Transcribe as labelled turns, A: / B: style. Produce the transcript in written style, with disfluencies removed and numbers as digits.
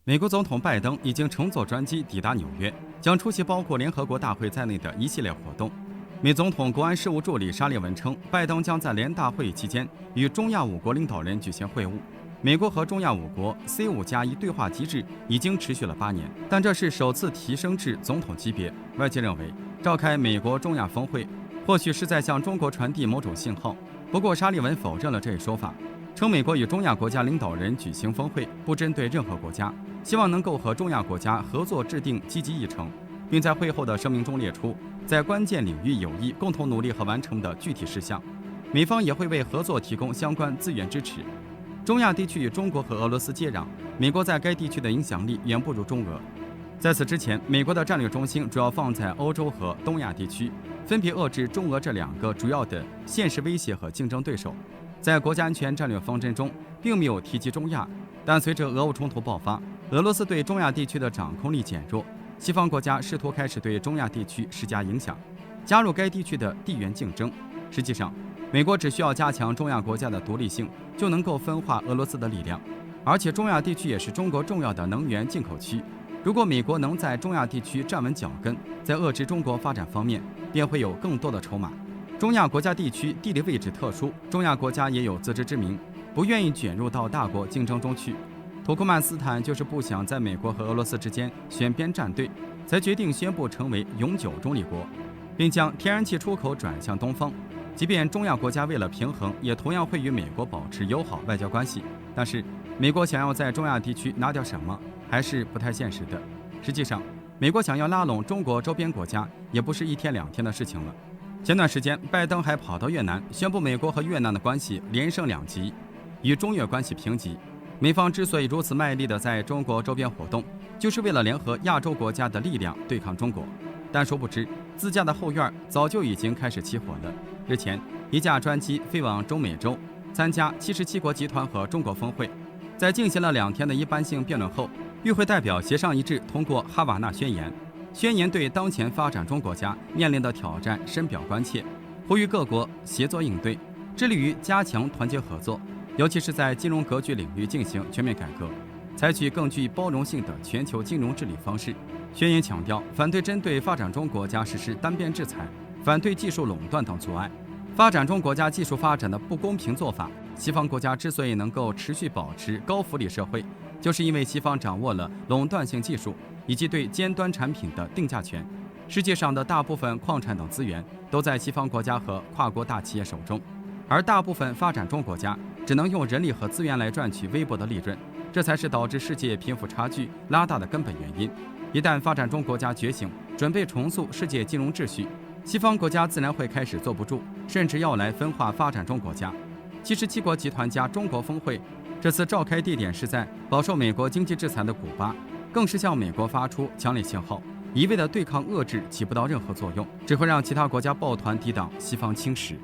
A: 美国总统拜登已经乘坐专机抵达纽约，将出席包括联合国大会在内的一系列活动。美总统国安事务助理沙利文称，拜登将在联大会议期间与中亚5国领导人举行会晤。美国和中亚5国 C5+1 对话机制已经持续了8年，但这是首次提升至总统级别。外界认为，召开美国中亚峰会或许是在向中国传递某种信号。不过，沙利文否认了这一说法，称美国与中亚国家领导人举行峰会不针对任何国家，希望能够和中亚国家合作制定积极议程，并在会后的声明中列出在关键领域有意共同努力和完成的具体事项。美方也会为合作提供相关资源支持。中亚地区与中国和俄罗斯接壤，美国在该地区的影响力远不如中俄。在此之前，美国的战略中心主要放在欧洲和东亚地区，分别遏制中俄这2个主要的现实威胁和竞争对手。在国家安全战略方针中，并没有提及中亚，但随着俄乌冲突爆发，俄罗斯对中亚地区的掌控力减弱，西方国家试图开始对中亚地区施加影响，加入该地区的地缘竞争。实际上，美国只需要加强中亚国家的独立性，就能够分化俄罗斯的力量。而且，中亚地区也是中国重要的能源进口区。如果美国能在中亚地区站稳脚跟，在遏制中国发展方面，便会有更多的筹码。中亚国家地区地理位置特殊，中亚国家也有自知之明，不愿意卷入到大国竞争中去。土库曼斯坦就是不想在美国和俄罗斯之间选边站队，才决定宣布成为永久中立国，并将天然气出口转向东方。即便中亚国家为了平衡，也同样会与美国保持友好外交关系，但是美国想要在中亚地区拿掉什么，还是不太现实的。实际上，美国想要拉拢中国周边国家，也不是1天2天的事情了。前段时间，拜登还跑到越南，宣布美国和越南的关系连升2级，与中越关系平级。美方之所以如此卖力地在中国周边活动，就是为了联合亚洲国家的力量对抗中国。但殊不知，自家的后院早就已经开始起火了。日前，一架专机飞往中美洲，参加77国集团和中国峰会。在进行了2天的一般性辩论后，与会代表协商一致通过哈瓦那宣言。宣言对当前发展中国家面临的挑战深表关切，呼吁各国协作应对，致力于加强团结合作，尤其是在金融格局领域进行全面改革，采取更具包容性的全球金融治理方式。宣言强调，反对针对发展中国家实施单边制裁，反对技术垄断等阻碍发展中国家技术发展的不公平做法。西方国家之所以能够持续保持高福利社会，就是因为西方掌握了垄断性技术以及对尖端产品的定价权。世界上的大部分矿产等资源都在西方国家和跨国大企业手中，而大部分发展中国家只能用人力和资源来赚取微薄的利润，这才是导致世界贫富差距拉大的根本原因。一旦发展中国家觉醒，准备重塑世界金融秩序，西方国家自然会开始坐不住，甚至要来分化发展中国家。77国集团加中国峰会，这次召开地点是在饱受美国经济制裁的古巴，更是向美国发出强烈信号，一味的对抗遏制起不到任何作用，只会让其他国家抱团抵挡西方侵蚀。